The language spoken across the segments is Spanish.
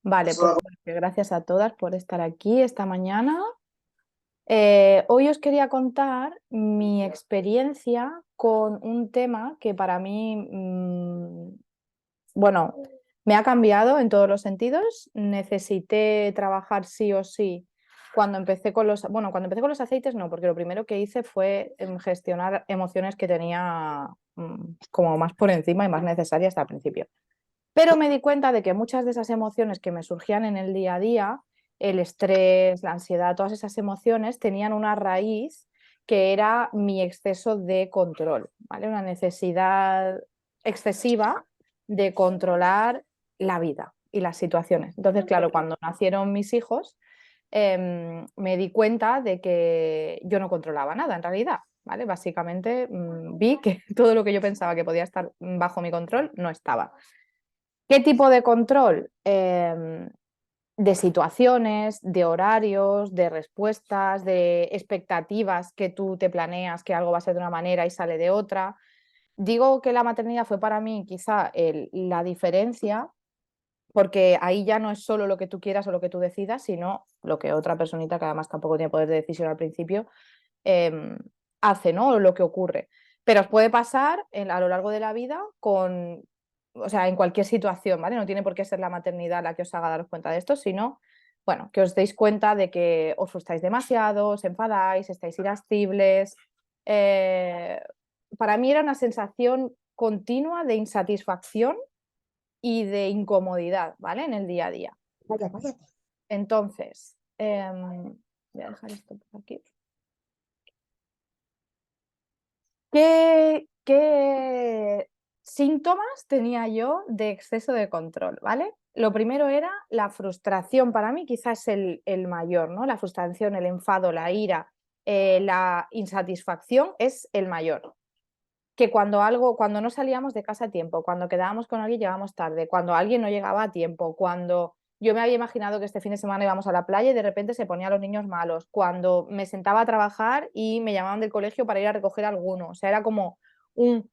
Vale, pues gracias a todas por estar aquí esta mañana. Hoy os quería contar mi experiencia con un tema que para mí, bueno, me ha cambiado en todos los sentidos. Necesité trabajar sí o sí cuando empecé con cuando empecé con los aceites no, porque lo primero que hice fue gestionar emociones que tenía como más por encima y más necesarias al principio. Pero me di cuenta de que muchas de esas emociones que me surgían en el día a día, el estrés, la ansiedad, todas esas emociones tenían una raíz que era mi exceso de control, ¿vale? Una necesidad excesiva de controlar la vida y las situaciones. Entonces, claro, cuando nacieron mis hijos, me di cuenta de que yo no controlaba nada en realidad, ¿vale? Básicamente vi que todo lo que yo pensaba que podía estar bajo mi control no estaba. ¿Qué tipo de control? De situaciones, de horarios, de respuestas, de expectativas que tú te planeas que algo va a ser de una manera y sale de otra. Digo que la maternidad fue para mí quizá la diferencia, porque ahí ya no es solo lo que tú quieras o lo que tú decidas, sino lo que otra personita, que además tampoco tiene poder de decisión al principio, eh, hace, ¿no? O lo que ocurre. Pero os puede pasar a lo largo de la vida o sea, en cualquier situación, ¿vale? No tiene por qué ser la maternidad la que os haga daros cuenta de esto, sino, bueno, que os deis cuenta de que os frustráis demasiado, os enfadáis, estáis irascibles. Eh, para mí era una sensación continua de insatisfacción y de incomodidad, ¿vale? En el día a día. Vaya, cállate. Entonces, voy a dejar esto por aquí. ¿Qué síntomas tenía yo de exceso de control? ¿Vale? Lo primero era la frustración, para mí quizás es el mayor, ¿no? La frustración, el enfado, la ira, la insatisfacción es el mayor. Que cuando no salíamos de casa a tiempo, cuando quedábamos con alguien llegábamos tarde, cuando alguien no llegaba a tiempo, cuando yo me había imaginado que este fin de semana íbamos a la playa y de repente se ponían los niños malos, cuando me sentaba a trabajar y me llamaban del colegio para ir a recoger a alguno, o sea, era como un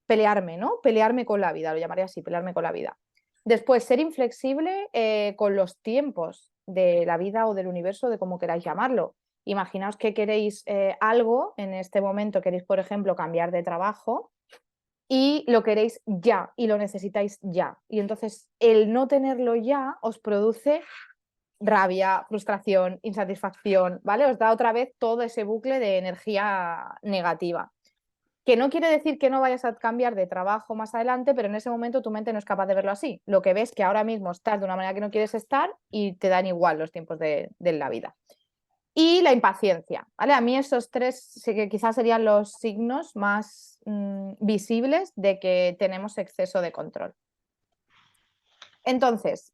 pelearme, ¿no? Pelearme con la vida, lo llamaría así, pelearme con la vida. Después, ser inflexible con los tiempos de la vida o del universo, de como queráis llamarlo. Imaginaos que queréis algo, en este momento queréis, por ejemplo, cambiar de trabajo y lo queréis ya y lo necesitáis ya. Y entonces el no tenerlo ya os produce rabia, frustración, insatisfacción, ¿vale? Os da otra vez todo ese bucle de energía negativa. Que no quiere decir que no vayas a cambiar de trabajo más adelante, pero en ese momento tu mente no es capaz de verlo así. Lo que ves que ahora mismo estás de una manera que no quieres estar y te dan igual los tiempos de la vida. Y la impaciencia, ¿vale? A mí esos tres sí que quizás serían los signos más visibles de que tenemos exceso de control. Entonces,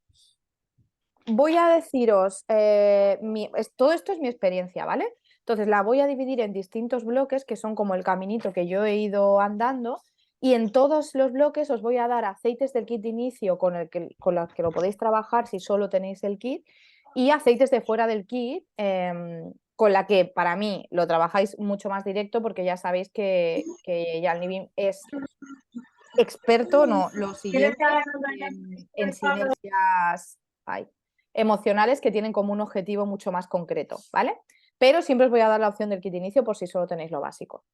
voy a deciros, todo esto es mi experiencia, ¿vale? Entonces la voy a dividir en distintos bloques que son como el caminito que yo he ido andando y en todos los bloques os voy a dar aceites del kit de inicio con los que lo podéis trabajar si solo tenéis el kit y aceites de fuera del kit con la que para mí lo trabajáis mucho más directo porque ya sabéis que Jan Living es experto, no, lo siguiente en sinergias emocionales que tienen como un objetivo mucho más concreto, ¿vale? Pero siempre os voy a dar la opción del kit de inicio por si solo tenéis lo básico.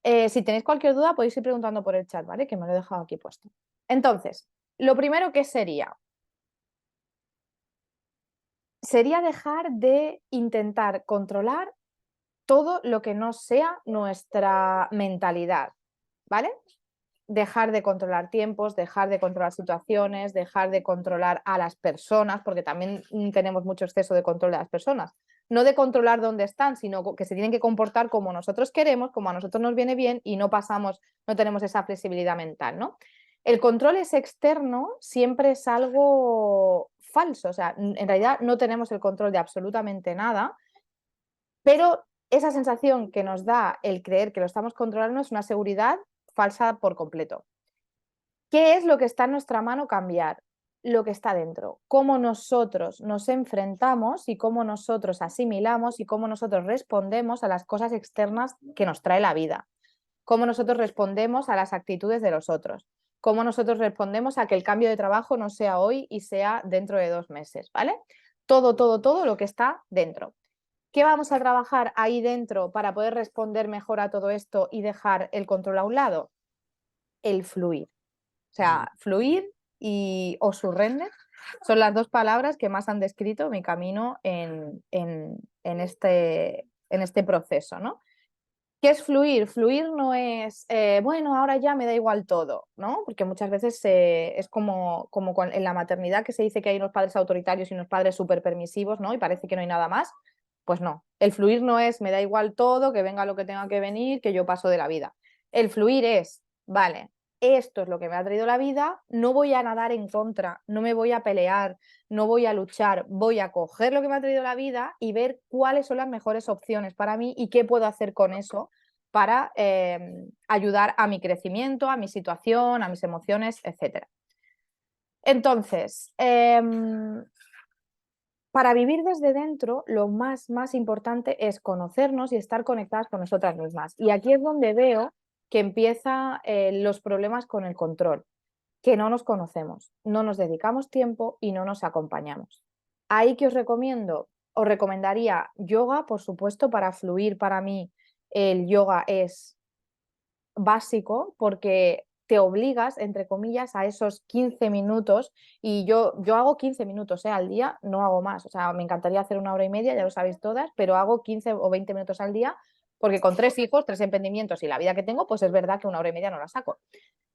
Si tenéis cualquier duda podéis ir preguntando por el chat, ¿vale? Que me lo he dejado aquí puesto. Entonces, lo primero que sería dejar de intentar controlar todo lo que no sea nuestra mentalidad, ¿vale? Dejar de controlar tiempos, dejar de controlar situaciones, dejar de controlar a las personas, porque también tenemos mucho exceso de control de las personas. No de controlar dónde están, sino que se tienen que comportar como nosotros queremos, como a nosotros nos viene bien y no tenemos esa flexibilidad mental, ¿no? El control es externo, siempre es algo falso, o sea, en realidad no tenemos el control de absolutamente nada, pero esa sensación que nos da el creer que lo estamos controlando es una seguridad falsa por completo. ¿Qué es lo que está en nuestra mano cambiar? Lo que está dentro. Cómo nosotros nos enfrentamos y cómo nosotros asimilamos y cómo nosotros respondemos a las cosas externas que nos trae la vida. Cómo nosotros respondemos a las actitudes de los otros. cómo nosotros respondemos a que el cambio de trabajo no sea hoy y sea dentro de 2 meses, ¿vale? Todo lo que está dentro. ¿Qué vamos a trabajar ahí dentro para poder responder mejor a todo esto y dejar el control a un lado? El fluir. O sea, fluir o surrender son las dos palabras que más han descrito mi camino en este proceso, ¿no? ¿Qué es fluir? Fluir no es, bueno, ahora ya me da igual todo, ¿no? Porque muchas veces es como en la maternidad que se dice que hay unos padres autoritarios y unos padres súper permisivos, ¿no? Y parece que no hay nada más. Pues no, el fluir no es, me da igual todo, que venga lo que tenga que venir, que yo paso de la vida. El fluir es, vale, esto es lo que me ha traído la vida, no voy a nadar en contra, no me voy a pelear, no voy a luchar, voy a coger lo que me ha traído la vida y ver cuáles son las mejores opciones para mí y qué puedo hacer con eso para ayudar a mi crecimiento, a mi situación, a mis emociones, etc. Entonces, para vivir desde dentro, lo más importante es conocernos y estar conectadas con nosotras mismas. Y aquí es donde veo que empiezan los problemas con el control, que no nos conocemos, no nos dedicamos tiempo y no nos acompañamos. Ahí que os recomiendo, os recomendaría yoga, por supuesto, para fluir. Para mí el yoga es básico porque te obligas, entre comillas, a esos 15 minutos y yo hago 15 minutos al día, no hago más, o sea, me encantaría hacer 1 hora y media, ya lo sabéis todas, pero hago 15 o 20 minutos al día porque con 3 hijos, 3 emprendimientos y la vida que tengo, pues es verdad que 1 hora y media no la saco.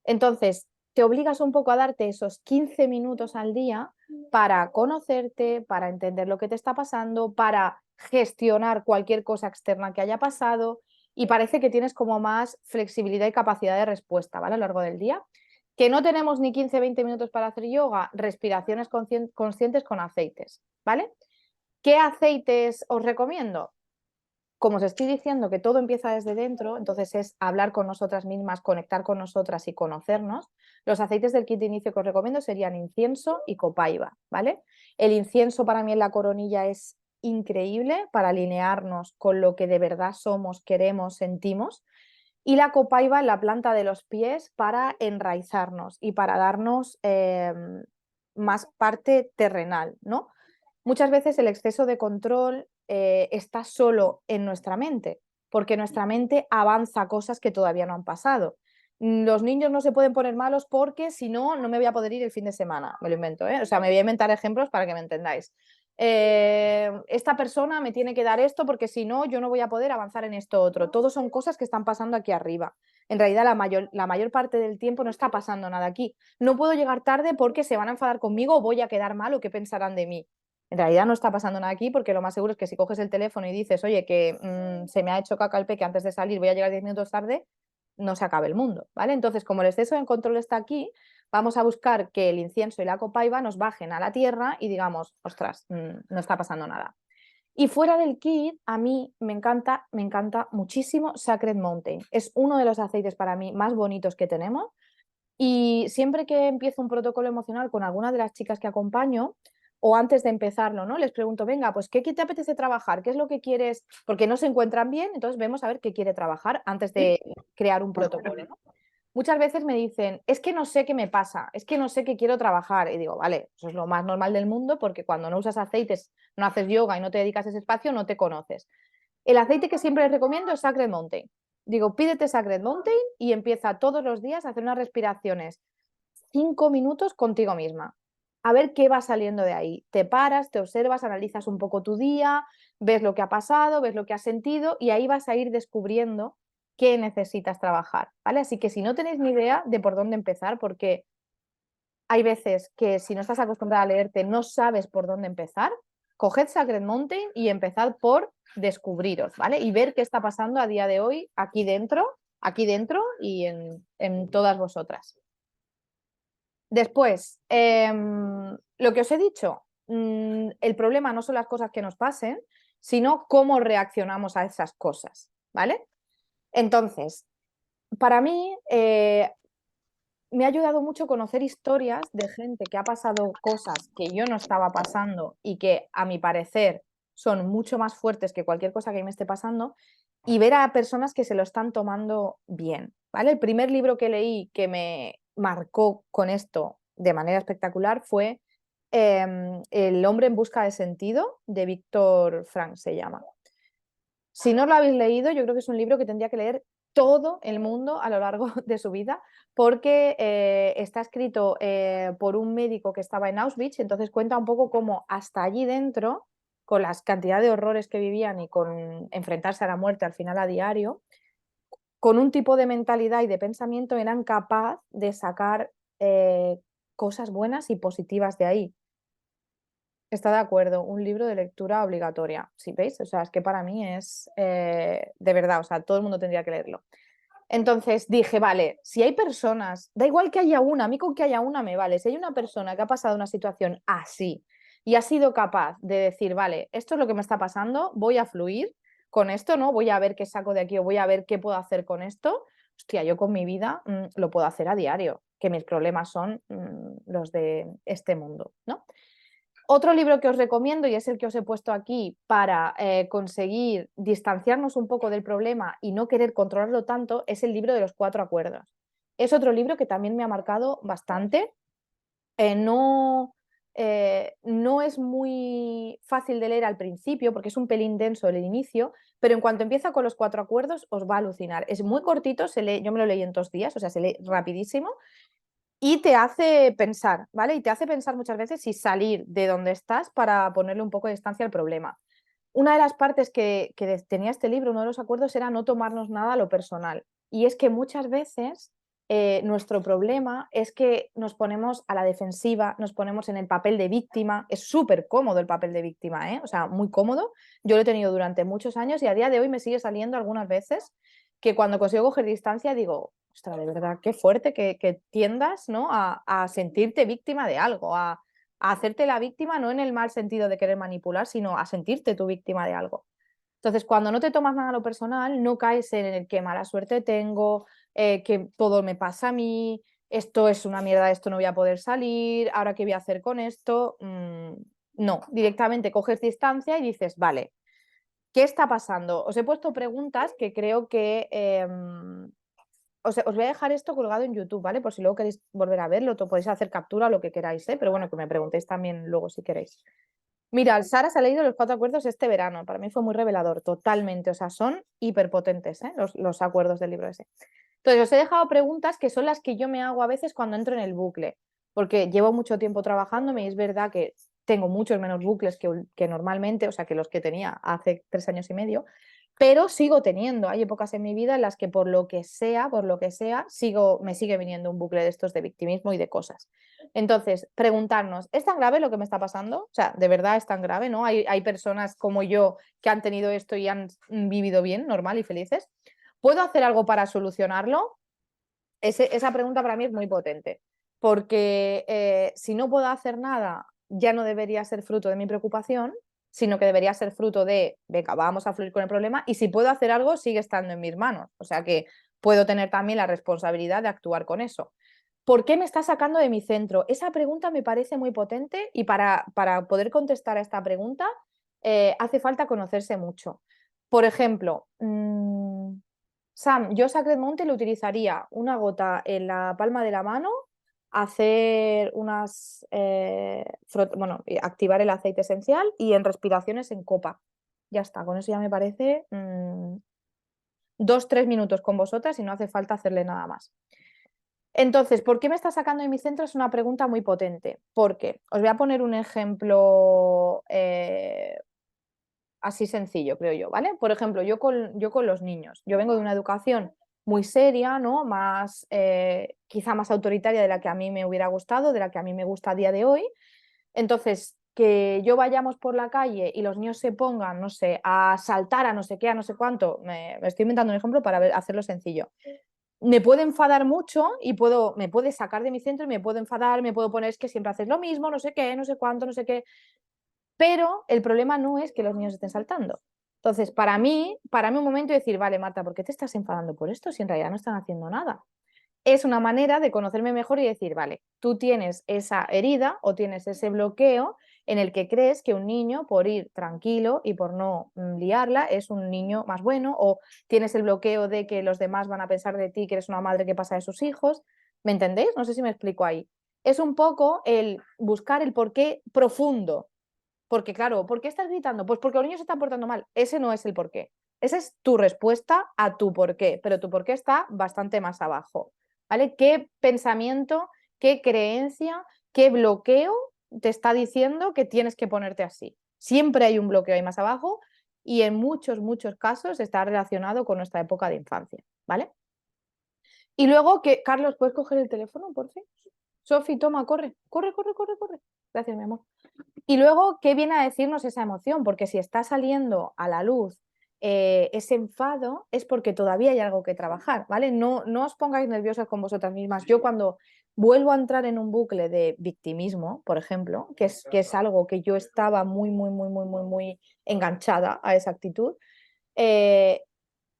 Entonces, te obligas un poco a darte esos 15 minutos al día para conocerte, para entender lo que te está pasando, para gestionar cualquier cosa externa que haya pasado y parece que tienes como más flexibilidad y capacidad de respuesta, ¿vale? A lo largo del día. Que no tenemos ni 15-20 minutos para hacer yoga, respiraciones conscientes con aceites, ¿vale? ¿Qué aceites os recomiendo? Como os estoy diciendo que todo empieza desde dentro, entonces es hablar con nosotras mismas, conectar con nosotras y conocernos. Los aceites del kit de inicio que os recomiendo serían incienso y copaiba, ¿vale? El incienso para mí en la coronilla es increíble para alinearnos con lo que de verdad somos, queremos, sentimos. Y la copaiba en la planta de los pies para enraizarnos y para darnos más parte terrenal, ¿no? Muchas veces el exceso de control está solo en nuestra mente, porque nuestra mente avanza cosas que todavía no han pasado. Los niños no se pueden poner malos porque si no, no me voy a poder ir el fin de semana, me lo invento, ¿eh? O sea, me voy a inventar ejemplos para que me entendáis. Esta persona me tiene que dar esto porque si no, yo no voy a poder avanzar en esto otro. Todo son cosas que están pasando aquí arriba. En realidad, la mayor parte del tiempo no está pasando nada aquí. No puedo llegar tarde porque se van a enfadar conmigo o voy a quedar mal o qué pensarán de mí. En realidad no está pasando nada aquí porque lo más seguro es que si coges el teléfono y dices, oye, que se me ha hecho caca el peque antes de salir, voy a llegar 10 minutos tarde, no se acabe el mundo, ¿vale? Entonces, como el exceso de control está aquí, vamos a buscar que el incienso y la copaiba nos bajen a la tierra y digamos, ostras, no está pasando nada. Y fuera del kit, a mí me encanta muchísimo Sacred Mountain. Es uno de los aceites para mí más bonitos que tenemos. Y siempre que empiezo un protocolo emocional con alguna de las chicas que acompaño, o antes de empezarlo, ¿no? Les pregunto, venga, pues ¿qué te apetece trabajar? ¿Qué es lo que quieres? Porque no se encuentran bien, entonces vemos a ver qué quiere trabajar antes de crear un protocolo, ¿no? Muchas veces me dicen, es que no sé qué me pasa, es que no sé qué quiero trabajar. Y digo, vale, eso es lo más normal del mundo porque cuando no usas aceites, no haces yoga y no te dedicas a ese espacio, no te conoces. El aceite que siempre les recomiendo es Sacred Mountain. Digo, pídete Sacred Mountain y empieza todos los días a hacer unas respiraciones 5 minutos contigo misma. A ver qué va saliendo de ahí. Te paras, te observas, analizas un poco tu día, ves lo que ha pasado, ves lo que has sentido y ahí vas a ir descubriendo qué necesitas trabajar, ¿vale? Así que si no tenéis ni idea de por dónde empezar, porque hay veces que si no estás acostumbrada a leerte no sabes por dónde empezar, coged Sacred Mountain y empezad por descubriros, ¿vale? Y ver qué está pasando a día de hoy aquí dentro y en todas vosotras. Después, lo que os he dicho, el problema no son las cosas que nos pasen, sino cómo reaccionamos a esas cosas, ¿vale? Entonces, para mí me ha ayudado mucho conocer historias de gente que ha pasado cosas que yo no estaba pasando y que a mi parecer son mucho más fuertes que cualquier cosa que me esté pasando y ver a personas que se lo están tomando bien, ¿vale? El primer libro que leí que marcó con esto de manera espectacular fue El hombre en busca de sentido, de Víctor Frank se llama. Si no lo habéis leído, yo creo que es un libro que tendría que leer todo el mundo a lo largo de su vida, porque está escrito por un médico que estaba en Auschwitz, entonces cuenta un poco cómo hasta allí dentro, con las cantidades de horrores que vivían y con enfrentarse a la muerte al final a diario, con un tipo de mentalidad y de pensamiento eran capaces de sacar cosas buenas y positivas de ahí. Está de acuerdo, un libro de lectura obligatoria, ¿sí veis? O sea, es que para mí es de verdad, o sea, todo el mundo tendría que leerlo. Entonces dije, vale, si hay personas, da igual que haya una, a mí con que haya una me vale, si hay una persona que ha pasado una situación así y ha sido capaz de decir, vale, esto es lo que me está pasando, voy a fluir con esto, ¿no? Voy a ver qué saco de aquí o voy a ver qué puedo hacer con esto, hostia, yo con mi vida lo puedo hacer a diario, que mis problemas son los de este mundo, ¿no? Otro libro que os recomiendo, y es el que os he puesto aquí para conseguir distanciarnos un poco del problema y no querer controlarlo tanto, es el libro de los 4 acuerdos. Es otro libro que también me ha marcado bastante. No es muy fácil de leer al principio porque es un pelín denso el inicio, pero en cuanto empieza con los 4 acuerdos os va a alucinar. Es muy cortito, se lee, yo me lo leí en 2 días, o sea, se lee rapidísimo y te hace pensar, ¿vale? Y te hace pensar muchas veces si salir de donde estás para ponerle un poco de distancia al problema. Una de las partes que tenía este libro, uno de los acuerdos, era no tomarnos nada a lo personal. Y es que muchas veces nuestro problema es que nos ponemos a la defensiva, nos ponemos en el papel de víctima. Es súper cómodo el papel de víctima, ¿eh? O sea, muy cómodo. Yo lo he tenido durante muchos años y a día de hoy me sigue saliendo algunas veces que cuando consigo coger distancia digo, ostras, de verdad, qué fuerte que tiendas, ¿no? a sentirte víctima de algo, a hacerte la víctima no en el mal sentido de querer manipular, sino a sentirte tu víctima de algo. Entonces, cuando no te tomas nada a lo personal, no caes en el que mala suerte tengo, que todo me pasa a mí, esto es una mierda, esto no voy a poder salir, ahora qué voy a hacer con esto. No, directamente coges distancia y dices, vale, ¿qué está pasando? Os he puesto preguntas que creo que os voy a dejar esto colgado en YouTube, ¿vale? Por si luego queréis volver a verlo, podéis hacer captura o lo que queráis, ¿eh? Pero bueno, que me preguntéis también luego si queréis. Mira, Sara se ha leído los 4 acuerdos este verano. Para mí fue muy revelador, totalmente. O sea, son hiperpotentes, ¿eh? los acuerdos del libro ese. Entonces, os he dejado preguntas que son las que yo me hago a veces cuando entro en el bucle, porque llevo mucho tiempo trabajándome y es verdad que tengo muchos menos bucles que normalmente, o sea, que los que tenía hace 3 años y medio, pero sigo teniendo. Hay épocas en mi vida en las que por lo que sea, me sigue viniendo un bucle de estos de victimismo y de cosas. Entonces, preguntarnos, ¿es tan grave lo que me está pasando? O sea, ¿de verdad es tan grave, no? Hay personas como yo que han tenido esto y han vivido bien, normal y felices. ¿Puedo hacer algo para solucionarlo? Esa pregunta para mí es muy potente, porque si no puedo hacer nada, ya no debería ser fruto de mi preocupación, sino que debería ser fruto de, venga, vamos a fluir con el problema, y si puedo hacer algo, sigue estando en mis manos. O sea que puedo tener también la responsabilidad de actuar con eso. ¿Por qué me está sacando de mi centro? Esa pregunta me parece muy potente y para poder contestar a esta pregunta hace falta conocerse mucho. Por ejemplo, Sam, yo Sacred Mountain lo utilizaría una gota en la palma de la mano, hacer activar el aceite esencial y en respiraciones en copa. Ya está, con eso ya me parece 2-3 minutos con vosotras y no hace falta hacerle nada más. Entonces, ¿por qué me está sacando de mi centro? Es una pregunta muy potente, porque os voy a poner un ejemplo así sencillo, creo yo, ¿vale? Por ejemplo, yo con los niños, yo vengo de una educación muy seria, ¿no? Más, quizá más autoritaria de la que a mí me hubiera gustado, de la que a mí me gusta a día de hoy. Entonces, que yo vayamos por la calle y los niños se pongan, no sé, a saltar a no sé qué, a no sé cuánto, me estoy inventando un ejemplo para hacerlo sencillo. Me puede enfadar mucho y me puede sacar de mi centro y me puedo enfadar, me puedo poner es que siempre haces lo mismo, no sé qué, no sé cuánto, no sé qué. Pero el problema no es que los niños estén saltando. Entonces, para mí un momento de decir, vale, Marta, ¿por qué te estás enfadando por esto si en realidad no están haciendo nada? Es una manera de conocerme mejor y decir, vale, tú tienes esa herida o tienes ese bloqueo en el que crees que un niño, por ir tranquilo y por no liarla, es un niño más bueno, o tienes el bloqueo de que los demás van a pensar de ti que eres una madre que pasa de sus hijos. ¿Me entendéis? No sé si me explico ahí. Es un poco el buscar el porqué profundo. Porque claro, ¿por qué estás gritando? Pues porque los niños se están portando mal. Ese no es el porqué. Esa es tu respuesta a tu porqué, pero tu porqué está bastante más abajo. ¿Vale? ¿Qué pensamiento, qué creencia, qué bloqueo te está diciendo que tienes que ponerte así? Siempre hay un bloqueo ahí más abajo y en muchos, muchos casos está relacionado con nuestra época de infancia. ¿Vale? Y luego que, Carlos, ¿puedes coger el teléfono, por fin? Sofi, toma, corre, corre, corre, corre, corre. Gracias, mi amor. Y luego, ¿qué viene a decirnos esa emoción? Porque si está saliendo a la luz ese enfado, es porque todavía hay algo que trabajar, ¿vale? No, no os pongáis nerviosas con vosotras mismas. Yo cuando vuelvo a entrar en un bucle de victimismo, por ejemplo, que es algo que yo estaba muy, muy, muy, muy, muy, muy enganchada a esa actitud, eh,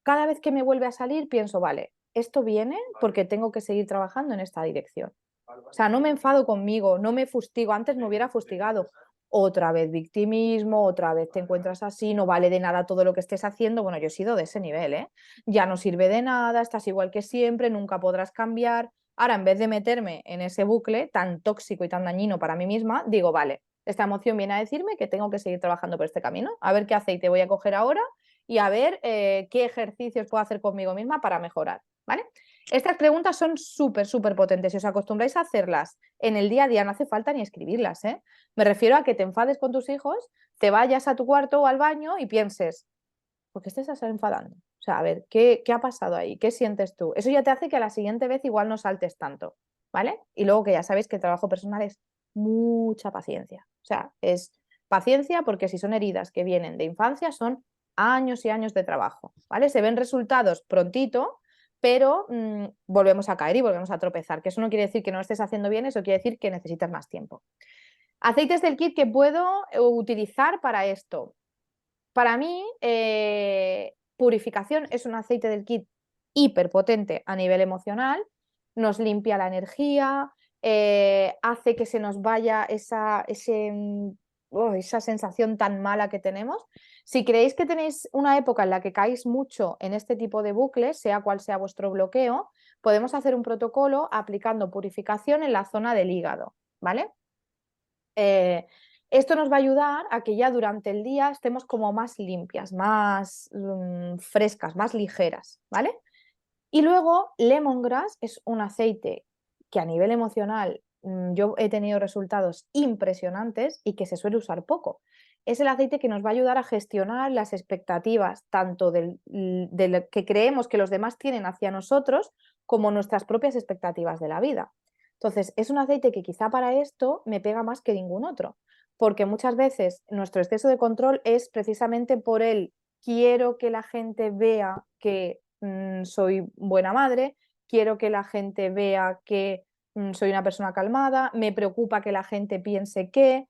cada vez que me vuelve a salir pienso, vale, esto viene porque tengo que seguir trabajando en esta dirección. O sea, no me enfado conmigo, no me fustigo, antes me hubiera fustigado. Otra vez victimismo, otra vez te encuentras así, no vale de nada todo lo que estés haciendo. Bueno, yo he sido de ese nivel, ¿eh? Ya no sirve de nada, estás igual que siempre, nunca podrás cambiar. Ahora, en vez de meterme en ese bucle tan tóxico y tan dañino para mí misma, digo, vale, esta emoción viene a decirme que tengo que seguir trabajando por este camino, a ver qué aceite voy a coger ahora y a ver qué ejercicios puedo hacer conmigo misma para mejorar, ¿vale? Estas preguntas son súper, súper potentes. Si os acostumbráis a hacerlas en el día a día, no hace falta ni escribirlas, ¿eh? Me refiero a que te enfades con tus hijos, te vayas a tu cuarto o al baño y pienses, ¿por qué te estás enfadando? O sea, a ver, ¿qué ha pasado ahí? ¿Qué sientes tú? Eso ya te hace que a la siguiente vez igual no saltes tanto, ¿vale? Y luego que ya sabéis que el trabajo personal es mucha paciencia. O sea, es paciencia porque si son heridas que vienen de infancia son años y años de trabajo, ¿vale? Se ven resultados prontito, pero volvemos a caer y volvemos a tropezar, que eso no quiere decir que no estés haciendo bien, eso quiere decir que necesitas más tiempo. Aceites del kit que puedo utilizar para esto. Para mí, purificación es un aceite del kit hiperpotente a nivel emocional, nos limpia la energía, hace que se nos vaya esa sensación tan mala que tenemos. Si creéis que tenéis una época en la que caéis mucho en este tipo de bucles, sea cual sea vuestro bloqueo, podemos hacer un protocolo aplicando purificación en la zona del hígado, ¿vale? Esto nos va a ayudar a que ya durante el día estemos como más limpias, más frescas, más ligeras, ¿vale? Y luego lemongrass es un aceite que a nivel emocional yo he tenido resultados impresionantes y que se suele usar poco. Es el aceite que nos va a ayudar a gestionar las expectativas tanto de lo que creemos que los demás tienen hacia nosotros como nuestras propias expectativas de la vida. Entonces, es un aceite que quizá para esto me pega más que ningún otro, porque muchas veces nuestro exceso de control es precisamente por el quiero que la gente vea que soy buena madre, quiero que la gente vea que soy una persona calmada, me preocupa que la gente piense que,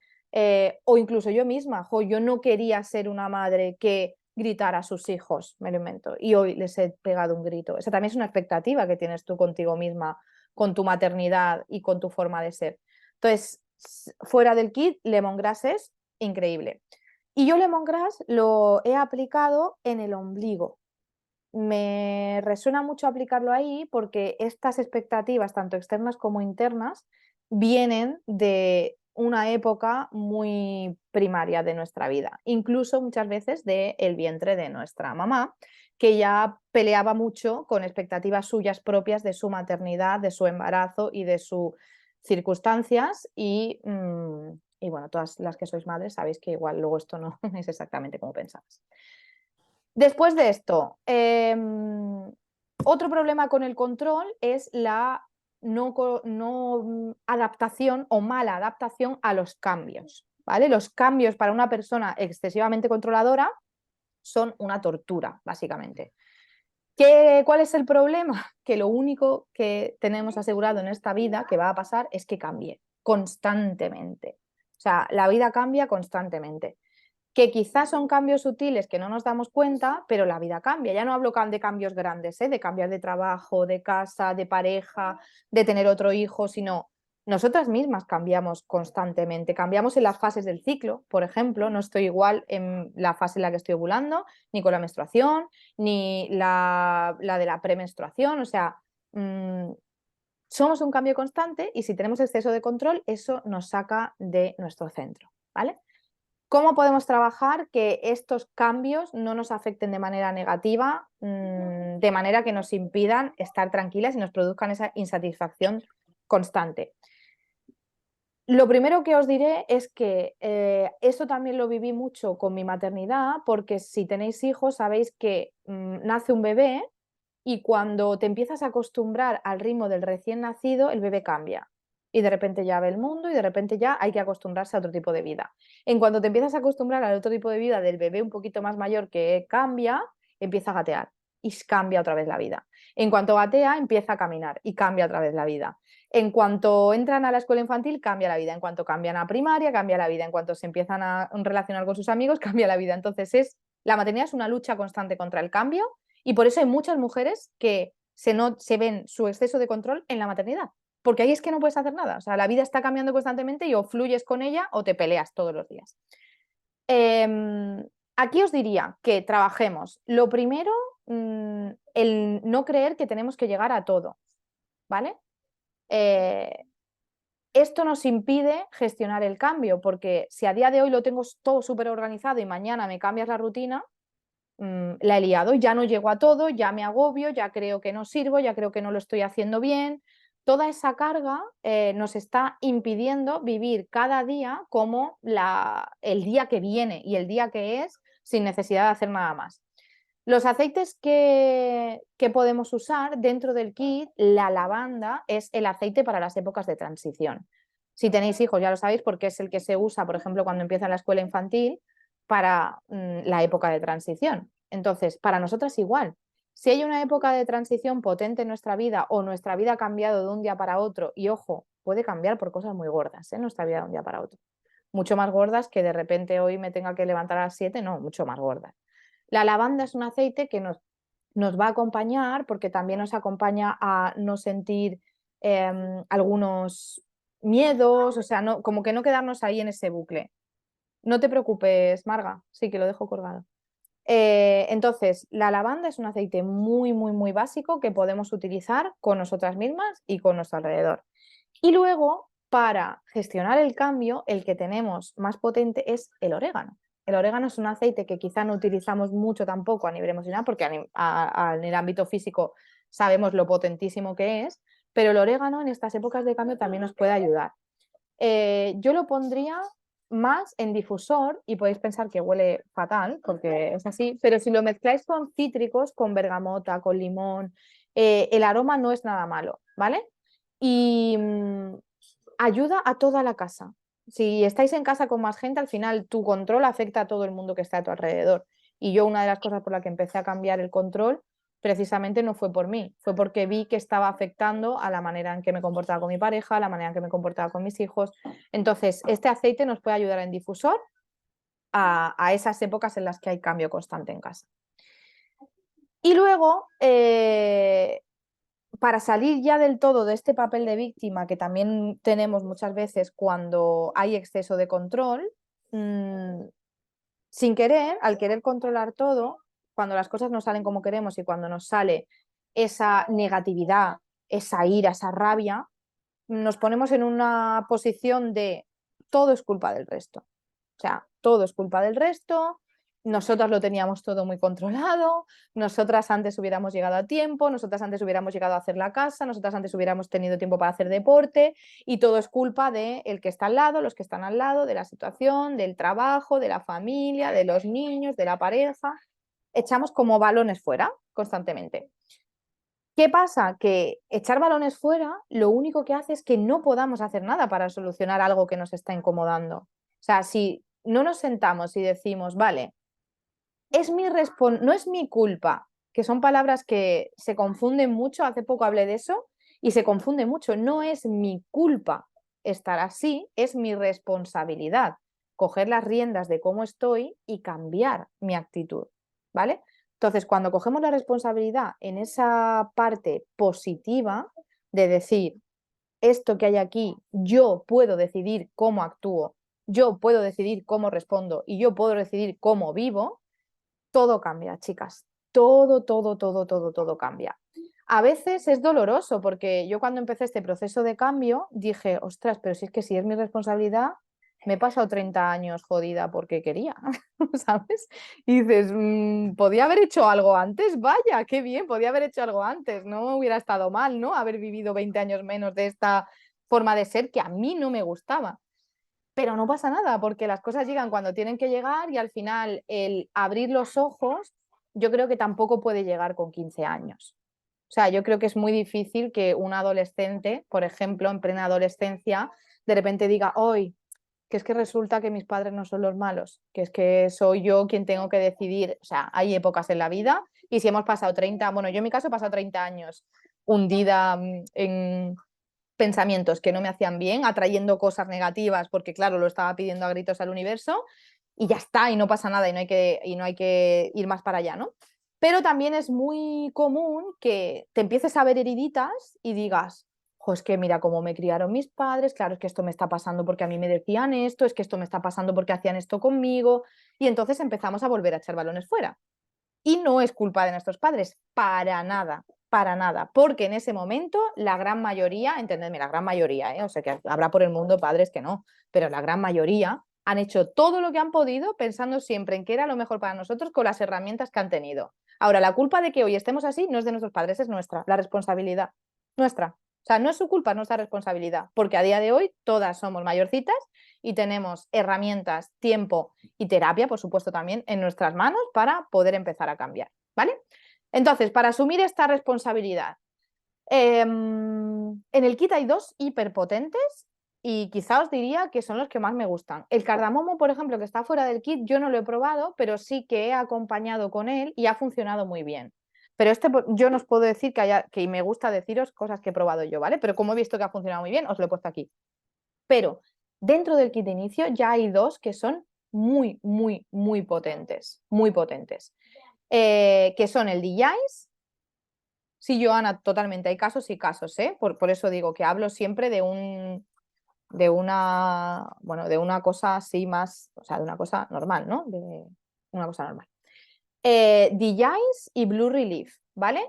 o incluso yo misma, yo no quería ser una madre que gritara a sus hijos, me lo invento, y hoy les he pegado un grito. Esa también es una expectativa que tienes tú contigo misma, con tu maternidad y con tu forma de ser. Entonces, fuera del kit, lemongrass es increíble. Y yo lemongrass lo he aplicado en el ombligo. Me resuena mucho aplicarlo ahí porque estas expectativas, tanto externas como internas, vienen de una época muy primaria de nuestra vida, incluso muchas veces del vientre de nuestra mamá, que ya peleaba mucho con expectativas suyas propias de su maternidad, de su embarazo y de sus circunstancias y bueno, todas las que sois madres sabéis que igual luego esto no es exactamente como pensabas. Después de esto, otro problema con el control es la no adaptación o mala adaptación a los cambios, ¿vale? Los cambios para una persona excesivamente controladora son una tortura, básicamente. ¿Cuál es el problema? Que lo único que tenemos asegurado en esta vida que va a pasar es que cambie constantemente. O sea, la vida cambia constantemente, que quizás son cambios sutiles que no nos damos cuenta, pero la vida cambia. Ya no hablo de cambios grandes, de cambiar de trabajo, de casa, de pareja, de tener otro hijo, sino nosotras mismas cambiamos constantemente. Cambiamos en las fases del ciclo, por ejemplo, no estoy igual en la fase en la que estoy ovulando, ni con la menstruación, ni la de la premenstruación, o sea, somos un cambio constante y si tenemos exceso de control, eso nos saca de nuestro centro, ¿vale? ¿Cómo podemos trabajar que estos cambios no nos afecten de manera negativa, de manera que nos impidan estar tranquilas y nos produzcan esa insatisfacción constante? Lo primero que os diré es que eso también lo viví mucho con mi maternidad, porque si tenéis hijos sabéis que nace un bebé y cuando te empiezas a acostumbrar al ritmo del recién nacido, el bebé cambia. Y de repente ya ve el mundo y de repente ya hay que acostumbrarse a otro tipo de vida. En cuanto te empiezas a acostumbrar al otro tipo de vida del bebé un poquito más mayor que cambia, empieza a gatear y cambia otra vez la vida. En cuanto gatea, empieza a caminar y cambia otra vez la vida. En cuanto entran a la escuela infantil, cambia la vida. En cuanto cambian a primaria, cambia la vida. En cuanto se empiezan a relacionar con sus amigos, cambia la vida. Entonces, la maternidad es una lucha constante contra el cambio y por eso hay muchas mujeres que se ven su exceso de control en la maternidad. Porque ahí es que no puedes hacer nada. O sea, la vida está cambiando constantemente y o fluyes con ella o te peleas todos los días. Aquí os diría que trabajemos. Lo primero, el no creer que tenemos que llegar a todo. ¿Vale? Esto nos impide gestionar el cambio, porque si a día de hoy lo tengo todo súper organizado y mañana me cambias la rutina, la he liado, ya no llego a todo, ya me agobio, ya creo que no sirvo, ya creo que no lo estoy haciendo bien. Toda esa carga nos está impidiendo vivir cada día como el día que viene y el día que es sin necesidad de hacer nada más. Los aceites que podemos usar dentro del kit, la lavanda es el aceite para las épocas de transición. Si tenéis hijos ya lo sabéis porque es el que se usa, por ejemplo, cuando empieza la escuela infantil para la época de transición. Entonces, para nosotras igual. Si hay una época de transición potente en nuestra vida o nuestra vida ha cambiado de un día para otro, y ojo, puede cambiar por cosas muy gordas, nuestra vida de un día para otro. Mucho más gordas que de repente hoy me tenga que levantar a las 7, no, mucho más gordas. La lavanda es un aceite que nos va a acompañar porque también nos acompaña a no sentir algunos miedos, o sea, no, como que no quedarnos ahí en ese bucle. No te preocupes, Marga, sí que lo dejo colgado. Entonces, la lavanda es un aceite muy, muy, muy básico que podemos utilizar con nosotras mismas y con nuestro alrededor. Y luego, para gestionar el cambio, el que tenemos más potente es el orégano. El orégano es un aceite que quizá no utilizamos mucho tampoco a nivel emocional, porque en el ámbito físico sabemos lo potentísimo que es, pero el orégano en estas épocas de cambio también nos puede ayudar. Yo lo pondría más en difusor y podéis pensar que huele fatal, porque es así, pero si lo mezcláis con cítricos, con bergamota, con limón, el aroma no es nada malo, ¿vale? Y ayuda a toda la casa. Si estáis en casa con más gente, al final tu control afecta a todo el mundo que está a tu alrededor. Y yo una de las cosas por las que empecé a cambiar el control precisamente no fue por mí, fue porque vi que estaba afectando a la manera en que me comportaba con mi pareja, a la manera en que me comportaba con mis hijos. Entonces, este aceite nos puede ayudar en difusor a esas épocas en las que hay cambio constante en casa. Y luego, para salir ya del todo de este papel de víctima que también tenemos muchas veces cuando hay exceso de control, sin querer, al querer controlar todo, cuando las cosas no salen como queremos y cuando nos sale esa negatividad, esa ira, esa rabia, nos ponemos en una posición de todo es culpa del resto. O sea, todo es culpa del resto, nosotras lo teníamos todo muy controlado, nosotras antes hubiéramos llegado a tiempo, nosotras antes hubiéramos llegado a hacer la casa, nosotras antes hubiéramos tenido tiempo para hacer deporte y todo es culpa de el que está al lado, los que están al lado, de la situación, del trabajo, de la familia, de los niños, de la pareja. Echamos como balones fuera constantemente. ¿Qué pasa? Que echar balones fuera lo único que hace es que no podamos hacer nada para solucionar algo que nos está incomodando. O sea, si no nos sentamos y decimos, vale, no es mi culpa, que son palabras que se confunden mucho, hace poco hablé de eso, y se confunde mucho, no es mi culpa estar así, es mi responsabilidad coger las riendas de cómo estoy y cambiar mi actitud, ¿vale? Entonces, cuando cogemos la responsabilidad en esa parte positiva de decir, esto que hay aquí, yo puedo decidir cómo actúo, yo puedo decidir cómo respondo y yo puedo decidir cómo vivo, todo cambia, chicas. Todo, todo, todo, todo, todo cambia. A veces es doloroso porque yo cuando empecé este proceso de cambio dije, ostras, pero si es que si es mi responsabilidad, me he pasado 30 años jodida porque quería, ¿sabes? Y dices, podía haber hecho algo antes, vaya, qué bien, podía haber hecho algo antes, no hubiera estado mal, ¿no? Haber vivido 20 años menos de esta forma de ser que a mí no me gustaba. Pero no pasa nada, porque las cosas llegan cuando tienen que llegar y al final el abrir los ojos, yo creo que tampoco puede llegar con 15 años. O sea, yo creo que es muy difícil que un adolescente, por ejemplo, en plena adolescencia, de repente diga, hoy, que es que resulta que mis padres no son los malos, que es que soy yo quien tengo que decidir. O sea, hay épocas en la vida y si hemos pasado 30, bueno, yo en mi caso he pasado 30 años hundida en pensamientos que no me hacían bien, atrayendo cosas negativas, porque claro, lo estaba pidiendo a gritos al universo, y ya está, y no pasa nada, y no hay que ir más para allá, ¿no? Pero también es muy común que te empieces a ver heriditas y digas, jo, es que mira cómo me criaron mis padres, claro, es que esto me está pasando porque a mí me decían esto, es que esto me está pasando porque hacían esto conmigo, y entonces empezamos a volver a echar balones fuera. Y no es culpa de nuestros padres, para nada, porque en ese momento la gran mayoría, entendedme, la gran mayoría, o sea que habrá por el mundo padres que no, pero la gran mayoría han hecho todo lo que han podido pensando siempre en qué era lo mejor para nosotros con las herramientas que han tenido. Ahora, la culpa de que hoy estemos así no es de nuestros padres, es nuestra, la responsabilidad nuestra. O sea, no es su culpa, es nuestra responsabilidad, porque a día de hoy todas somos mayorcitas y tenemos herramientas, tiempo y terapia, por supuesto, también en nuestras manos para poder empezar a cambiar, ¿vale? Entonces, para asumir esta responsabilidad, en el kit hay dos hiperpotentes y quizá os diría que son los que más me gustan. El cardamomo, por ejemplo, que está fuera del kit, yo no lo he probado, pero sí que he acompañado con él y ha funcionado muy bien. Pero este yo no os puedo decir que me gusta deciros cosas que he probado yo, ¿vale? Pero como he visto que ha funcionado muy bien, os lo he puesto aquí. Pero dentro del kit de inicio ya hay dos que son muy, muy, muy potentes, que son el DJs. Sí, Joana, totalmente, hay casos y casos, ¿eh? Por eso digo que hablo siempre bueno, de una cosa así más, o sea, de una cosa normal, ¿no? De una cosa normal. DJs y Blue Relief, ¿vale?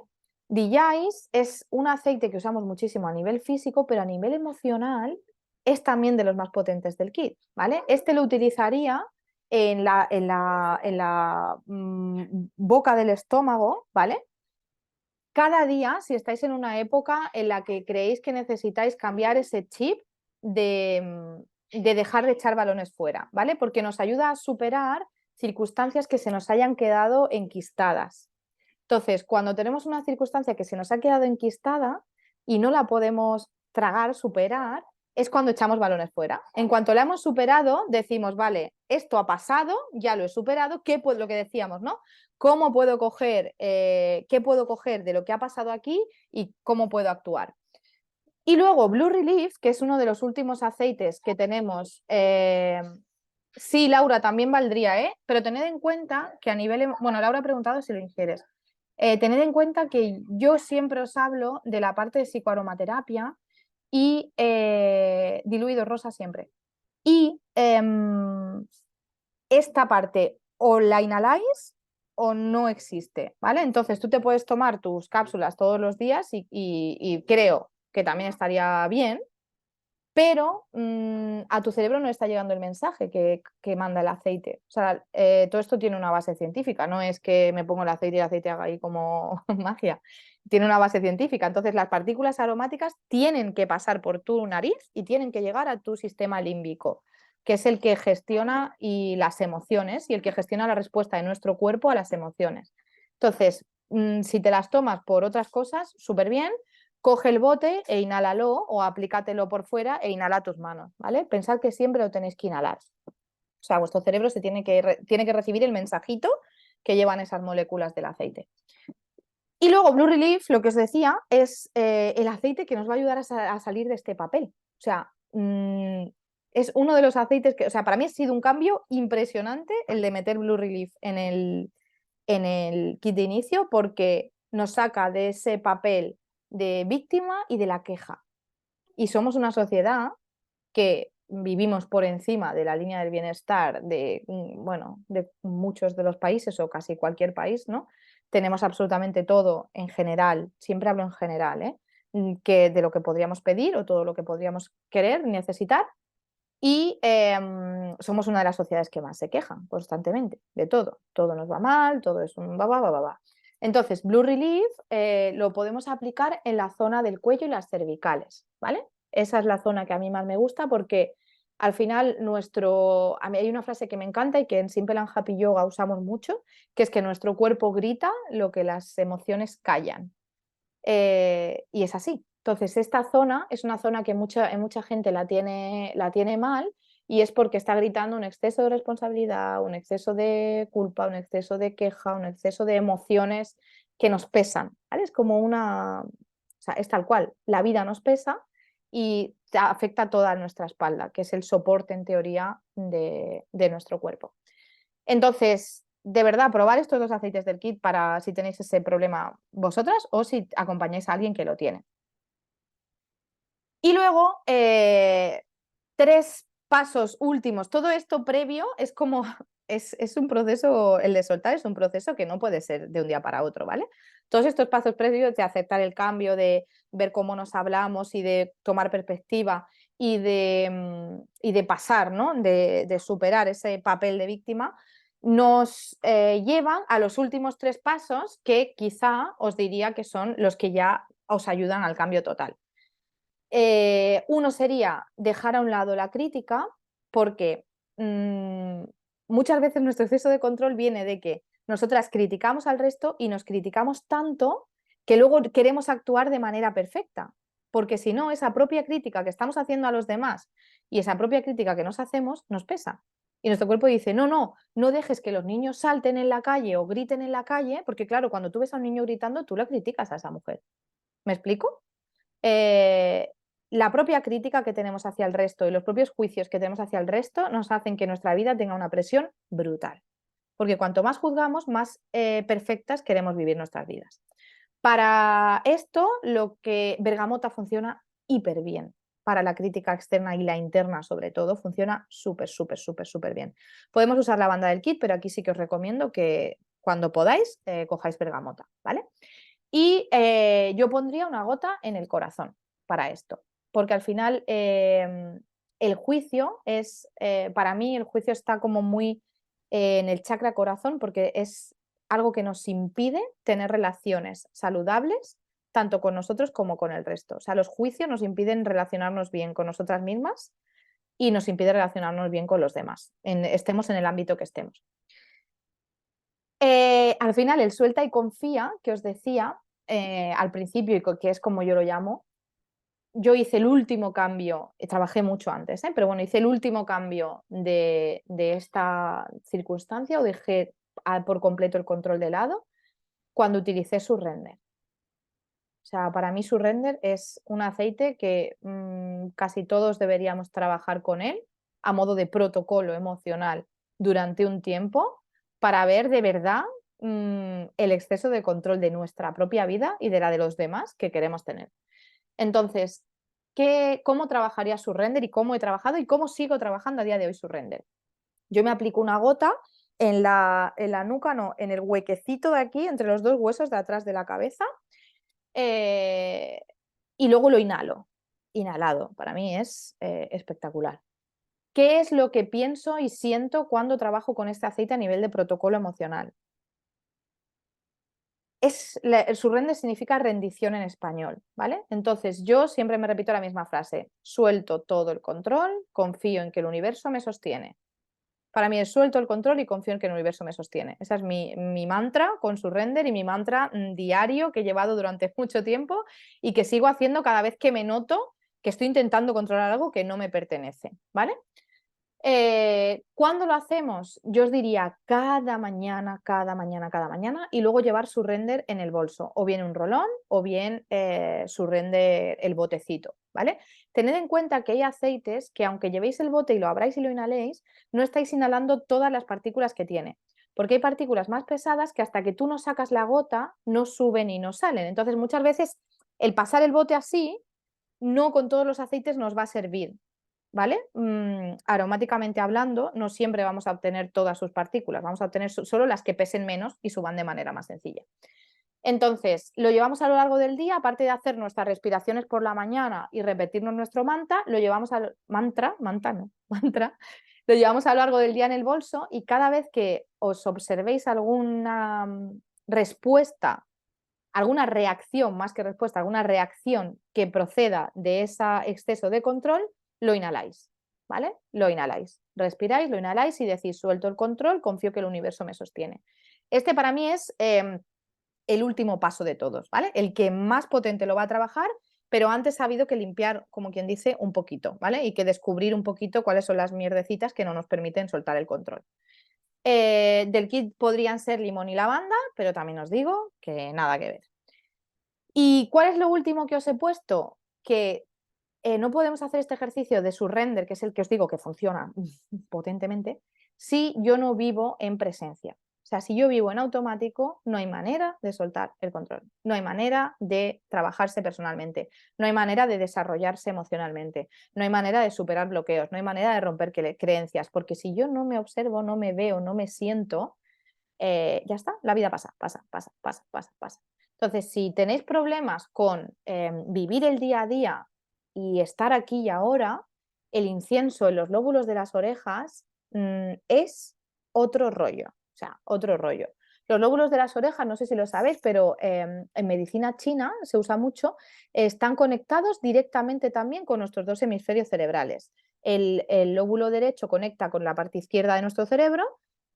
DJs es un aceite que usamos muchísimo a nivel físico, pero a nivel emocional es también de los más potentes del kit, ¿vale? Este lo utilizaría en la boca del estómago, ¿vale? Cada día, si estáis en una época en la que creéis que necesitáis cambiar ese chip de dejar de echar balones fuera, ¿vale? Porque nos ayuda a superar circunstancias que se nos hayan quedado enquistadas. Entonces, cuando tenemos una circunstancia que se nos ha quedado enquistada y no la podemos tragar, superar, es cuando echamos balones fuera. En cuanto la hemos superado, decimos, vale, esto ha pasado, ya lo he superado, ¿qué lo que decíamos, ¿no? ¿Cómo puedo coger, qué puedo coger de lo que ha pasado aquí y cómo puedo actuar? Y luego Blue Relief, que es uno de los últimos aceites que tenemos. Sí, Laura, también valdría, ¿eh? Pero tened en cuenta que a nivel. Bueno, Laura ha preguntado si lo ingieres. Tened en cuenta que yo siempre os hablo de la parte de psicoaromaterapia y diluido rosa siempre. Y esta parte o la inhaláis o no existe, ¿vale? Entonces tú te puedes tomar tus cápsulas todos los días y creo que también estaría bien, pero a tu cerebro no está llegando el mensaje que manda el aceite. O sea, todo esto tiene una base científica, no es que me pongo el aceite y el aceite haga ahí como magia. Tiene una base científica. Entonces, las partículas aromáticas tienen que pasar por tu nariz y tienen que llegar a tu sistema límbico, que es el que gestiona y las emociones y el que gestiona la respuesta de nuestro cuerpo a las emociones. Entonces, si te las tomas por otras cosas, súper bien. Coge el bote e inhálalo o aplícatelo por fuera e inhala tus manos, ¿vale? Pensad que siempre lo tenéis que inhalar. O sea, vuestro cerebro tiene que recibir el mensajito que llevan esas moléculas del aceite. Y luego Blue Relief, lo que os decía, es el aceite que nos va a ayudar a salir de este papel. O sea, es uno de los aceites que, o sea, para mí ha sido un cambio impresionante el de meter Blue Relief en el kit de inicio porque nos saca de ese papel de víctima y de la queja. Y somos una sociedad que vivimos por encima de la línea del bienestar de, bueno, de muchos de los países o casi cualquier país, ¿no? tenemos absolutamente todo en general, siempre hablo en general, que de lo que podríamos pedir o todo lo que podríamos querer, necesitar. Y somos una de las sociedades que más se quejan constantemente de todo. Todo nos va mal, todo es un va. Entonces, Blue Relief lo podemos aplicar en la zona del cuello y las cervicales, ¿vale? Esa es la zona que a mí más me gusta porque al final a mí hay una frase que me encanta y que en Simple and Happy Yoga usamos mucho, que es que nuestro cuerpo grita lo que las emociones callan. Y es así. Entonces, esta zona es una zona que mucha gente la tiene mal y es porque está gritando un exceso de responsabilidad, un exceso de culpa, un exceso de queja, un exceso de emociones que nos pesan, ¿vale? Es como o sea, es tal cual, la vida nos pesa y afecta a toda nuestra espalda, que es el soporte en teoría de nuestro cuerpo. Entonces, de verdad, probar estos dos aceites del kit para si tenéis ese problema vosotras o si acompañáis a alguien que lo tiene. Y luego, 3 pasos últimos. Todo esto previo es como, es un proceso, el de soltar es un proceso que no puede ser de un día para otro, ¿vale? Todos estos pasos previos de aceptar el cambio, de ver cómo nos hablamos y de tomar perspectiva y de pasar, ¿no? De superar ese papel de víctima, nos llevan a los últimos 3 pasos que quizá os diría que son los que ya os ayudan al cambio total. Uno sería dejar a un lado la crítica, porque muchas veces nuestro exceso de control viene de que nosotras criticamos al resto y nos criticamos tanto que luego queremos actuar de manera perfecta, porque si no, esa propia crítica que estamos haciendo a los demás y esa propia crítica que nos hacemos nos pesa. Y nuestro cuerpo dice, no dejes que los niños salten en la calle o griten en la calle, porque claro, cuando tú ves a un niño gritando, tú la criticas a esa mujer. ¿Me explico? eh, la propia crítica que tenemos hacia el resto y los propios juicios que tenemos hacia el resto nos hacen que nuestra vida tenga una presión brutal. Porque cuanto más juzgamos, más perfectas queremos vivir nuestras vidas. Para esto, lo que Bergamota funciona hiper bien. Para la crítica externa y la interna, sobre todo, funciona súper bien. Podemos usar la banda del kit, pero aquí sí que os recomiendo que cuando podáis cojáis Bergamota, ¿vale? Y yo pondría una gota en el corazón para esto, porque al final el juicio para mí el juicio está como muy en el chakra corazón porque es algo que nos impide tener relaciones saludables tanto con nosotros como con el resto. O sea, los juicios nos impiden relacionarnos bien con nosotras mismas y nos impide relacionarnos bien con los demás, estemos en el ámbito que estemos. Al final, el suelta y confía, que os decía al principio, y que es como yo lo llamo, yo hice el último cambio, trabajé mucho antes, pero bueno, hice el último cambio de esta circunstancia o dejé por completo el control de lado cuando utilicé Surrender. O sea, para mí Surrender es un aceite que casi todos deberíamos trabajar con él a modo de protocolo emocional durante un tiempo para ver de verdad el exceso de control de nuestra propia vida y de la de los demás que queremos tener. Entonces, ¿cómo trabajaría Surrender y cómo he trabajado y cómo sigo trabajando a día de hoy Surrender? Yo me aplico una gota en la nuca, no, en el huequecito de aquí, entre los dos huesos de atrás de la cabeza, y luego lo inhalo. Inhalado, para mí es espectacular. ¿Qué es lo que pienso y siento cuando trabajo con este aceite a nivel de protocolo emocional? El surrender significa rendición en español, ¿vale? Entonces yo siempre me repito la misma frase, suelto todo el control, confío en que el universo me sostiene. Para mí es suelto el control y confío en que el universo me sostiene. Esa es mi mantra con Surrender y mi mantra diario que he llevado durante mucho tiempo y que sigo haciendo cada vez que me noto que estoy intentando controlar algo que no me pertenece, ¿vale? ¿Cuándo lo hacemos? Yo os diría cada mañana y luego llevar Surrender en el bolso, o bien un rolón o bien Surrender el botecito, ¿vale? Tened en cuenta que hay aceites que aunque llevéis el bote y lo abráis y lo inhaléis, no estáis inhalando todas las partículas que tiene, porque hay partículas más pesadas que hasta que tú no sacas la gota no suben y no salen. Entonces muchas veces el pasar el bote así no con todos los aceites nos va a servir. ¿vale? Aromáticamente hablando, no siempre vamos a obtener todas sus partículas, vamos a obtener solo las que pesen menos y suban de manera más sencilla. Entonces, lo llevamos a lo largo del día, aparte de hacer nuestras respiraciones por la mañana y repetirnos nuestro mantra, lo llevamos al mantra, mantra, lo llevamos a lo largo del día en el bolso y cada vez que os observéis alguna respuesta, alguna reacción, más que respuesta, alguna reacción que proceda de ese exceso de control, lo inhaláis, ¿vale? Lo inhaláis, respiráis, lo inhaláis y decís, suelto el control, confío que el universo me sostiene. Este para mí es el último paso de todos, ¿vale? El que más potente lo va a trabajar, pero antes ha habido que limpiar, como quien dice, un poquito, ¿vale? Y que descubrir un poquito cuáles son las mierdecitas que no nos permiten soltar el control. Del kit podrían ser limón y lavanda, pero también os digo que nada que ver. ¿Y cuál es lo último que os he puesto? Que no podemos hacer este ejercicio de surrender, que es el que os digo que funciona potentemente, si yo no vivo en presencia. O sea, si yo vivo en automático, no hay manera de soltar el control, no hay manera de trabajarse personalmente, no hay manera de desarrollarse emocionalmente, no hay manera de superar bloqueos, no hay manera de romper creencias, porque si yo no me observo, no me veo, no me siento, ya está, la vida pasa, pasa, pasa, pasa, pasa, pasa. Entonces, si tenéis problemas con vivir el día a día y estar aquí y ahora, el incienso en los lóbulos de las orejas es otro rollo, o sea, otro rollo. Los lóbulos de las orejas, no sé si lo sabéis, pero en medicina china se usa mucho, están conectados directamente también con nuestros dos hemisferios cerebrales. El lóbulo derecho conecta con la parte izquierda de nuestro cerebro,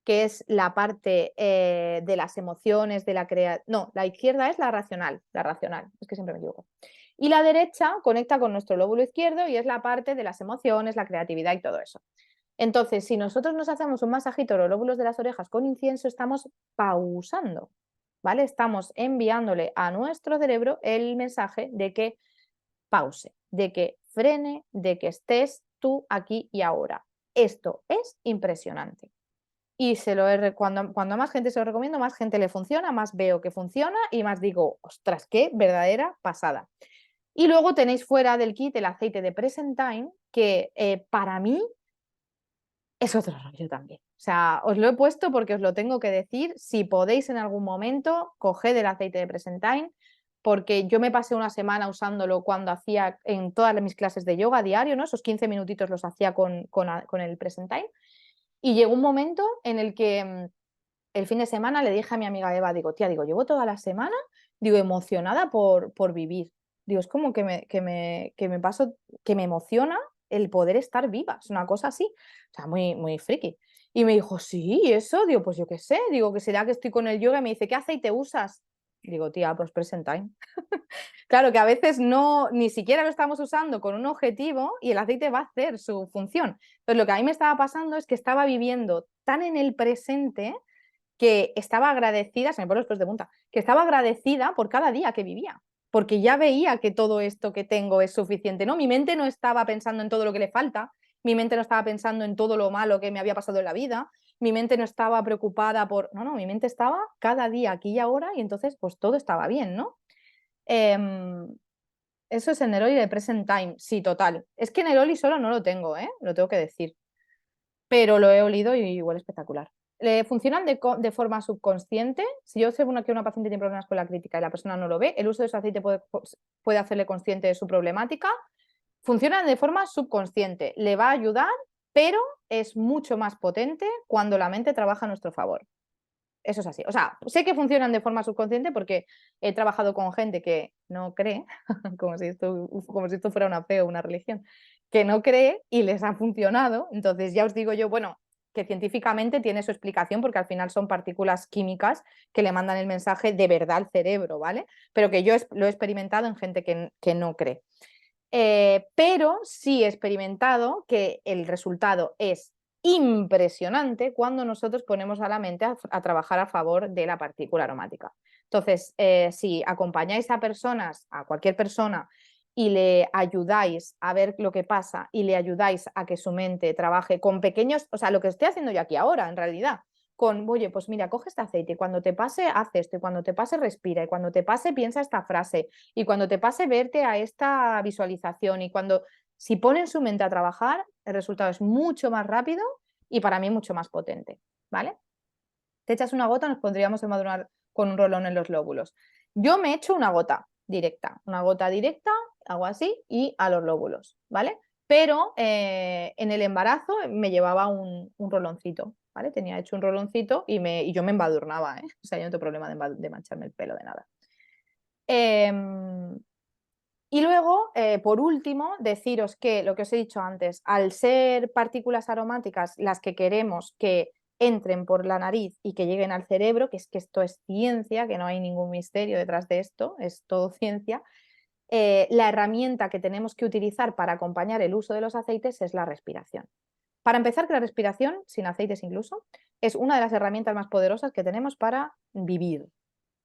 que es la parte de las emociones, de la creación. No, la izquierda es la racional, es que siempre me equivoco. Y la derecha conecta con nuestro lóbulo izquierdo y es la parte de las emociones, la creatividad y todo eso. Entonces, si nosotros nos hacemos un masajito a los lóbulos de las orejas con incienso, estamos pausando, ¿vale? Estamos enviándole a nuestro cerebro el mensaje de que pause, de que frene, de que estés tú aquí y ahora. Esto es impresionante. Y cuando más gente se lo recomiendo, más gente le funciona, más veo que funciona y más digo, ostras, qué verdadera pasada. Y luego tenéis fuera del kit el aceite de Present Time, que para mí es otro rollo también. O sea, os lo he puesto porque os lo tengo que decir. Si podéis en algún momento, coged el aceite de Present Time, porque yo me pasé una semana usándolo cuando hacía en todas mis clases de yoga diario, ¿no? Esos 15 minutitos los hacía con el Present Time. Y llegó un momento en el que el fin de semana le dije a mi amiga Eva, digo, tía, digo, llevo toda la semana, digo, emocionada por vivir. Digo, es como que me paso, que me emociona el poder estar viva, es una cosa así, o sea, muy, muy friki. Y me dijo, sí, ¿y eso? Digo, pues yo qué sé, digo, que será que estoy con el yoga y me dice, ¿qué aceite usas? Digo, tía, pues Present Time. Claro que a veces no, ni siquiera lo estamos usando con un objetivo y el aceite va a hacer su función. Entonces, lo que a mí me estaba pasando es que estaba viviendo tan en el presente que estaba agradecida, se me ponen los pelos de punta, que estaba agradecida por cada día que vivía, porque ya veía que todo esto que tengo es suficiente, ¿no? Mi mente no estaba pensando en todo lo que le falta, mi mente no estaba pensando en todo lo malo que me había pasado en la vida, mi mente no estaba preocupada por... No, no, mi mente estaba cada día aquí y ahora y entonces pues todo estaba bien, ¿no? Eso es el Neroli de Present Time, sí, total. Es que Neroli solo no lo tengo, ¿eh? Lo tengo que decir, pero lo he olido y huele espectacular. Funcionan de forma subconsciente. Si yo sé que una paciente tiene problemas con la crítica y la persona no lo ve, el uso de ese aceite puede hacerle consciente de su problemática. Funcionan de forma subconsciente. Le va a ayudar, pero es mucho más potente cuando la mente trabaja a nuestro favor. Eso es así. O sea, sé que funcionan de forma subconsciente porque he trabajado con gente que no cree, como si esto fuera una fe o una religión, que no cree y les ha funcionado. Entonces ya os digo yo, bueno, que científicamente tiene su explicación porque al final son partículas químicas que le mandan el mensaje de verdad al cerebro, ¿vale? Pero que yo lo he experimentado en gente que no cree. Pero sí he experimentado que el resultado es impresionante cuando nosotros ponemos a la mente a trabajar a favor de la partícula aromática. Entonces, si acompañáis a personas, a cualquier persona, y le ayudáis a ver lo que pasa y le ayudáis a que su mente trabaje con pequeños, o sea, lo que estoy haciendo yo aquí ahora, en realidad, con, oye, pues mira, coge este aceite y cuando te pase, haz esto, y cuando te pase, respira, y cuando te pase, piensa esta frase, y cuando te pase, verte a esta visualización, y cuando Si ponen su mente a trabajar, el resultado es mucho más rápido y para mí mucho más potente, ¿vale? Te echas una gota, nos pondríamos a madurar con un rolón en los lóbulos. Yo me echo una gota directa, hago así y a los lóbulos, ¿vale? Pero en el embarazo me llevaba un roloncito, ¿vale? Tenía hecho un roloncito y yo me embadurnaba, ¿eh? O sea, yo no tengo problema de mancharme el pelo de nada. Y luego, por último, deciros que lo que os he dicho antes, al ser partículas aromáticas las que queremos que entren por la nariz y que lleguen al cerebro, que es que esto es ciencia, que no hay ningún misterio detrás de esto, es todo ciencia, la herramienta que tenemos que utilizar para acompañar el uso de los aceites es la respiración. Para empezar, que la respiración, sin aceites incluso, es una de las herramientas más poderosas que tenemos para vivir,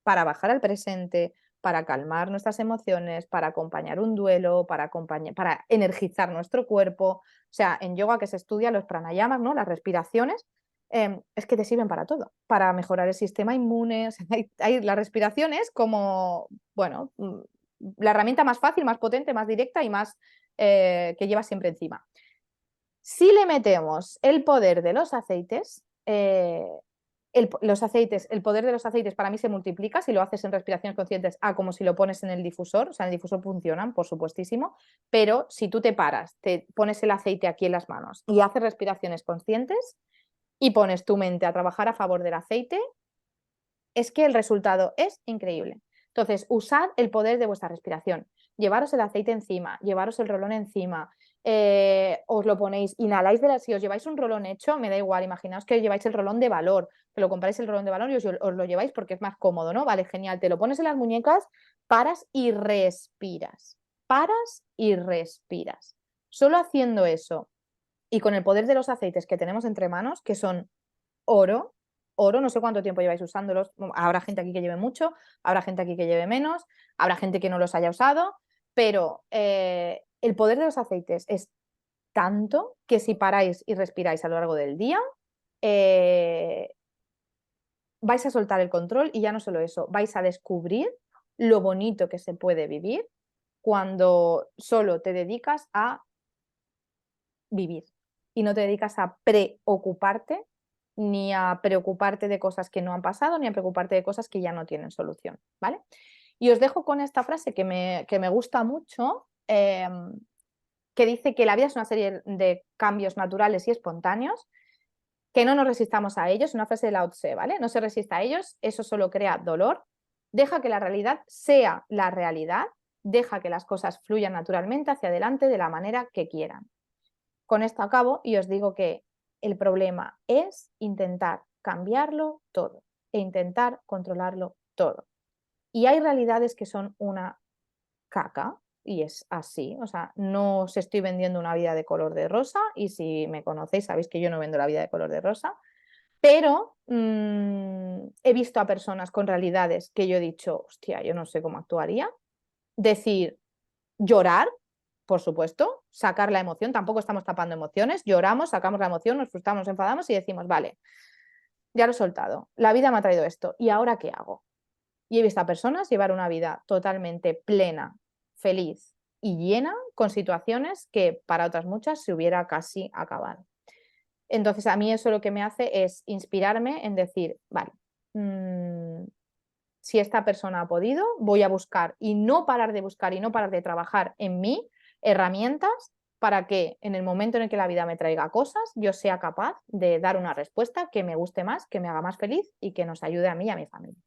para bajar al presente, para calmar nuestras emociones, para acompañar un duelo, para energizar nuestro cuerpo. O sea, en yoga que se estudia los pranayamas, ¿no? Las respiraciones, es que te sirven para todo, para mejorar el sistema inmune. O sea, la respiración es como, bueno, la herramienta más fácil, más potente, más directa y más que llevas siempre encima. Si le metemos el poder de los aceites, el poder de los aceites para mí se multiplica si lo haces en respiraciones conscientes a como si lo pones en el difusor. O sea, en el difusor funcionan, por supuestísimo, pero si tú te paras, te pones el aceite aquí en las manos y haces respiraciones conscientes y pones tu mente a trabajar a favor del aceite, es que el resultado es increíble. Entonces, usad el poder de vuestra respiración. Llevaros el aceite encima, llevaros el rolón encima, os lo ponéis, inhaláis si os lleváis un rolón hecho, me da igual, imaginaos que lleváis el rolón de valor, que lo compráis el rolón de valor y os lo lleváis porque es más cómodo, ¿no? Vale, genial, te lo pones en las muñecas, paras y respiras. Paras y respiras. Solo haciendo eso y con el poder de los aceites que tenemos entre manos, que son oro, no sé cuánto tiempo lleváis usándolos, habrá gente aquí que lleve mucho, habrá gente aquí que lleve menos, habrá gente que no los haya usado, pero el poder de los aceites es tanto que si paráis y respiráis a lo largo del día, vais a soltar el control y ya no solo eso, vais a descubrir lo bonito que se puede vivir cuando solo te dedicas a vivir y no te dedicas a preocuparte ni a preocuparte de cosas que no han pasado, ni a preocuparte de cosas que ya no tienen solución, ¿vale? Y os dejo con esta frase que me gusta mucho, que dice que la vida es una serie de cambios naturales y espontáneos, que no nos resistamos a ellos, una frase de Lao Tse, ¿vale? No se resista a ellos, eso solo crea dolor, deja que la realidad sea la realidad, deja que las cosas fluyan naturalmente hacia adelante de la manera que quieran. Con esto acabo y os digo que el problema es intentar cambiarlo todo e intentar controlarlo todo. Y hay realidades que son una caca y es así. O sea, no os estoy vendiendo una vida de color de rosa y si me conocéis sabéis que yo no vendo la vida de color de rosa, pero he visto a personas con realidades que yo he dicho, hostia, yo no sé cómo actuaría, decir, llorar, por supuesto, sacar la emoción, tampoco estamos tapando emociones, lloramos, sacamos la emoción, nos frustramos, nos enfadamos y decimos, vale, ya lo he soltado, la vida me ha traído esto, ¿y ahora qué hago? Y he visto a personas llevar una vida totalmente plena, feliz y llena con situaciones que para otras muchas se hubiera casi acabado. Entonces, a mí eso lo que me hace es inspirarme en decir, vale, si esta persona ha podido, voy a buscar y no parar de buscar y no parar de trabajar en mí herramientas para que en el momento en el que la vida me traiga cosas, yo sea capaz de dar una respuesta que me guste más, que me haga más feliz y que nos ayude a mí y a mi familia.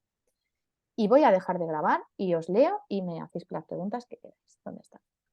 Y voy a dejar de grabar y os leo y me hacéis las preguntas que queráis. ¿Dónde está?